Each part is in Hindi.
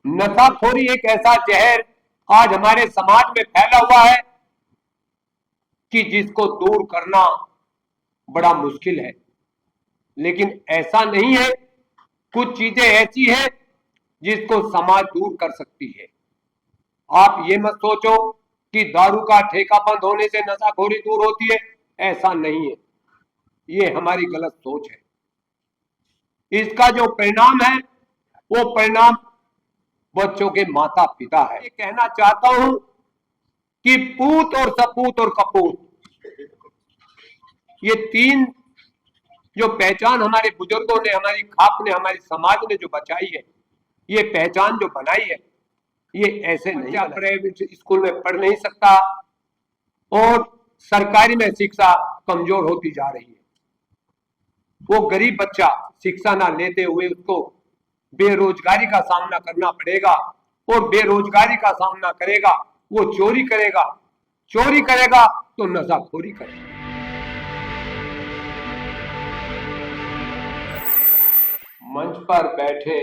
नशाखोरी एक ऐसा जहर आज हमारे समाज में फैला हुआ है कि जिसको दूर करना बड़ा मुश्किल है। लेकिन ऐसा नहीं है, कुछ चीजें ऐसी हैं जिसको समाज दूर कर सकती है। आप ये मत सोचो कि दारू का ठेका बंद होने से नशाखोरी दूर होती है, ऐसा नहीं है। ये हमारी गलत सोच है। इसका जो परिणाम है वो परिणाम बच्चों के माता पिता है। ये कहना चाहता हूं कि पूत और सपूत और कपूत, ये तीन जो पहचान हमारे बुजुर्गों ने, हमारी खाप ने, हमारी समाज ने जो बचाई है, ये पहचान जो बनाई है, ये ऐसे नहीं। बच्चा प्राइवेट स्कूल में पढ़ नहीं सकता और सरकारी में शिक्षा कमजोर होती जा रही है। वो गरीब बच्चा शिक्षा ना लेते हुए उसको बेरोजगारी का सामना करना पड़ेगा, और बेरोजगारी का सामना करेगा, वो चोरी करेगा, चोरी करेगा तो नशाखोरी करेगा। मंच पर बैठे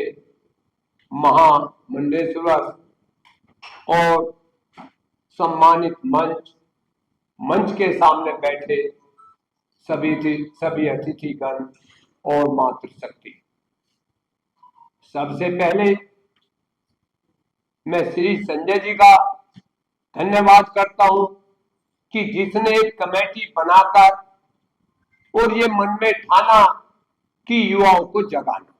महामंडलेश्वर और सम्मानित मंच के सामने बैठे सभी अतिथिगण और मातृशक्ति, सबसे पहले मैं श्री संजय जी का धन्यवाद करता हूं कि जिसने एक कमेटी बनाकर और ये मन में ठाना कि युवाओं को जगाना,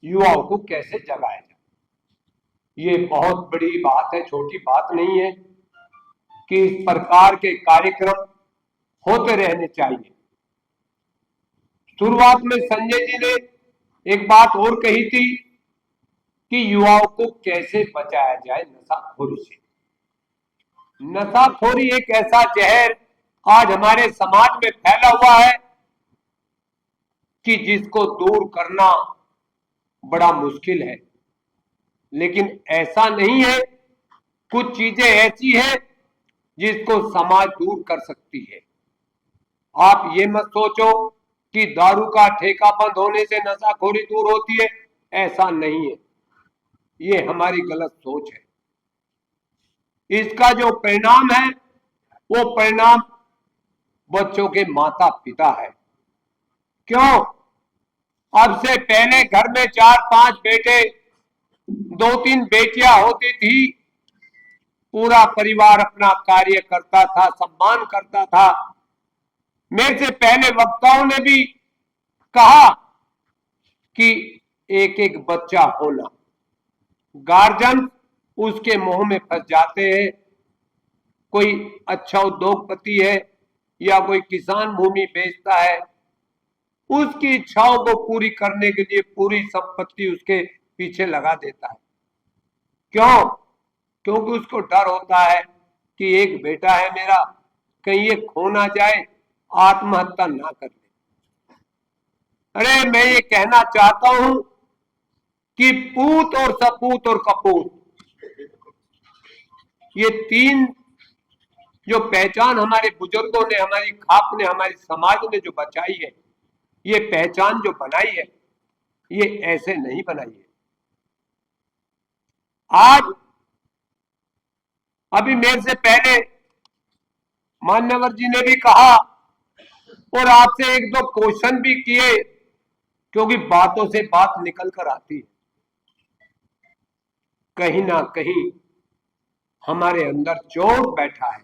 युवाओं को कैसे जगाया जाए। ये बहुत बड़ी बात है, छोटी बात नहीं है कि इस प्रकार के कार्यक्रम होते रहने चाहिए। शुरुआत में संजय जी ने एक बात और कही थी कि युवाओं को कैसे बचाया जाए नशाखोरी से। नशाखोरी एक ऐसा जहर आज हमारे समाज में फैला हुआ है कि जिसको दूर करना बड़ा मुश्किल है। लेकिन ऐसा नहीं है, कुछ चीजें ऐसी हैं जिसको समाज दूर कर सकती है। आप ये मत सोचो कि दारू का ठेका बंद होने से नशाखोरी दूर होती है, ऐसा नहीं है। ये हमारी गलत सोच है। इसका जो परिणाम है वो परिणाम बच्चों के माता पिता है। क्यों? अब से पहले घर में 4-5 बेटे, 2-3 बेटियां होती थी, पूरा परिवार अपना कार्य करता था, सम्मान करता था। मेरे से पहले वक्ताओं ने भी कहा कि एक एक बच्चा होना, गार्जियन उसके मुंह में फंस जाते हैं। कोई अच्छा उद्योगपति है या कोई किसान भूमि बेचता है, उसकी इच्छाओं को पूरी करने के लिए पूरी संपत्ति उसके पीछे लगा देता है। क्यों? क्योंकि उसको डर होता है कि एक बेटा है मेरा, कहीं ये खो ना जाए, आत्महत्या ना कर ले। अरे मैं ये कहना चाहता हूं कि पूत और सपूत और कपूत, ये तीन जो पहचान हमारे बुजुर्गों ने, हमारी खाप ने, हमारी समाज ने जो बचाई है, ये पहचान जो बनाई है, ये ऐसे नहीं बनाई है। आज अभी मेरे से पहले मान्यवर जी ने भी कहा और आपसे एक दो क्वेश्चन भी किए, क्योंकि बातों से बात निकल कर आती है। कहीं ना कहीं हमारे अंदर चोट बैठा है।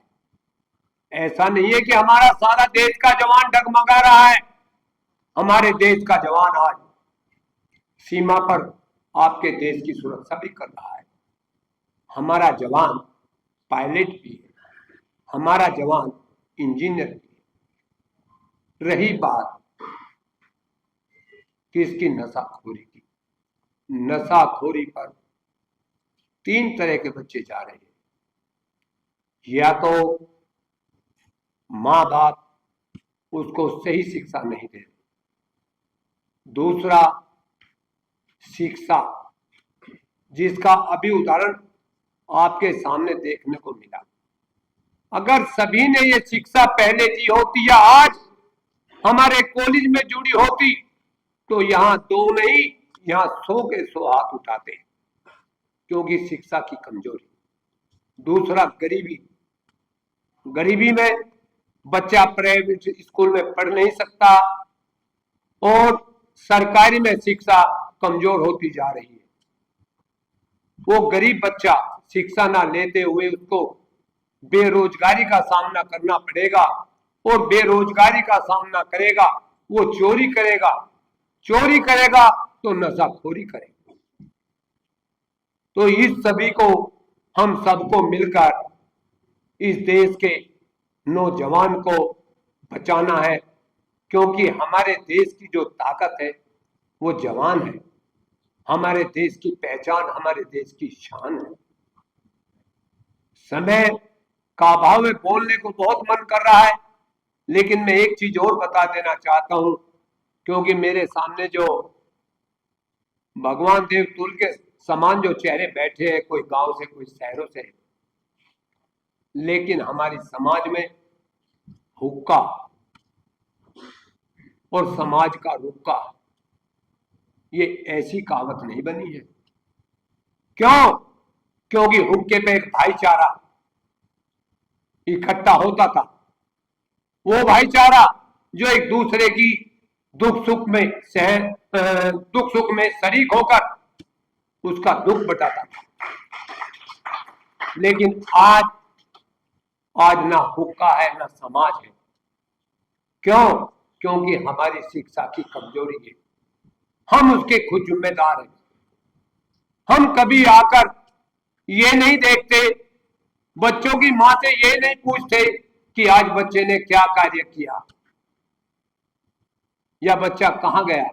ऐसा नहीं है कि हमारा सारा देश का जवान डगमगा रहा है। हमारे देश का जवान आज सीमा पर आपके देश की सुरक्षा भी कर रहा है। हमारा जवान पायलट भी है, हमारा जवान इंजीनियर भी है। रही बात किसकी? नशाखोरी की। नशाखोरी पर 3 तरह के बच्चे जा रहे हैं। या तो माँ बाप उसको सही शिक्षा नहीं दे रहे, दूसरा शिक्षा, जिसका अभी उदाहरण आपके सामने देखने को मिला। अगर सभी ने ये शिक्षा पहले दी होती या आज हमारे कॉलेज में जुड़ी होती, तो यहां 2 नहीं, यहां 100 के 100 हाथ उठाते। क्योंकि शिक्षा की कमजोरी। दूसरा गरीबी, गरीबी में बच्चा प्राइवेट स्कूल में पढ़ नहीं सकता और सरकारी में शिक्षा कमजोर होती जा रही है। वो गरीब बच्चा शिक्षा ना लेते हुए उसको बेरोजगारी का सामना करना पड़ेगा और बेरोजगारी का सामना करेगा, वो चोरी करेगा, चोरी करेगा तो नशाखोरी करेगा। तो इस सभी को, हम सबको मिलकर इस देश के नौजवान को बचाना है, क्योंकि हमारे देश की जो ताकत है वो जवान है। हमारे देश की पहचान, हमारे देश की शान है। समय का अभाव में बोलने को बहुत मन कर रहा है, लेकिन मैं एक चीज और बता देना चाहता हूं, क्योंकि मेरे सामने जो भगवान देव तुल के समान जो चेहरे बैठे हैं, कोई गांव से, कोई शहरों से, लेकिन हमारी समाज में हुक्का और समाज का रुक्का, ये ऐसी कहावत नहीं बनी है। क्यों? क्योंकि हुक्के पे एक भाईचारा इकट्ठा होता था, वो भाईचारा जो एक दूसरे की दुख सुख में शरीक होकर उसका दुख बताता था। लेकिन आज ना हुक्का है ना समाज है। क्यों? क्योंकि हमारी शिक्षा की कमजोरी है। हम उसके खुद जिम्मेदार हैं। हम कभी आकर ये नहीं देखते, बच्चों की मां से ये नहीं पूछते कि आज बच्चे ने क्या कार्य किया या बच्चा कहां गया,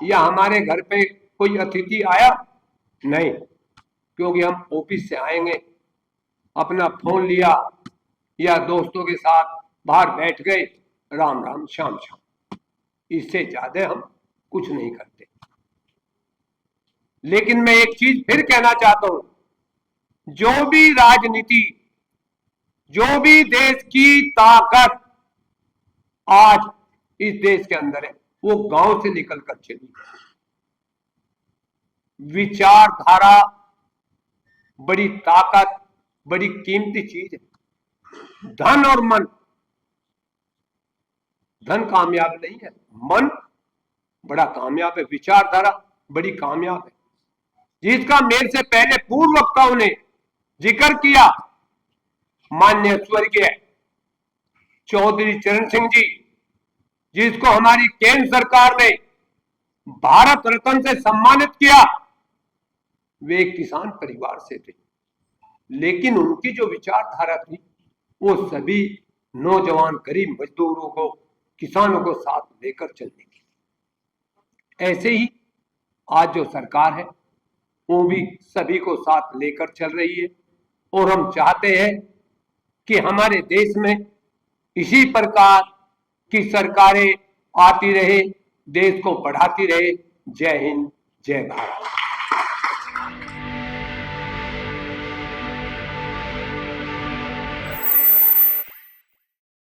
या हमारे घर पे कोई अतिथि आया। नहीं, क्योंकि हम ऑफिस से आएंगे, अपना फोन लिया या दोस्तों के साथ बाहर बैठ गए, राम राम श्याम श्याम, इससे ज्यादा हम कुछ नहीं करते। लेकिन मैं एक चीज फिर कहना चाहता हूं, जो भी राजनीति, जो भी देश की ताकत आज इस देश के अंदर है, वो गांव से निकलकर चली। विचारधारा बड़ी ताकत, बड़ी कीमती चीज है। धन और मन, धन कामयाब नहीं है, मन बड़ा कामयाब है, विचारधारा बड़ी कामयाब है, जिसका मेरे से पहले पूर्व वक्ताओं ने जिक्र किया। माननीय स्वर्गीय चौधरी चरण सिंह जी, जिसको हमारी केंद्र सरकार ने भारत रत्न से सम्मानित किया, वे एक किसान परिवार से थे, लेकिन उनकी जो विचारधारा थी वो सभी नौजवान गरीब मजदूरों को, किसानों को साथ लेकर चलने की। ऐसे ही आज जो सरकार है वो भी सभी को साथ लेकर चल रही है, और हम चाहते हैं कि हमारे देश में इसी प्रकार की सरकारें आती रहे, देश को बढ़ाती रहे। जय हिंद, जय भारत।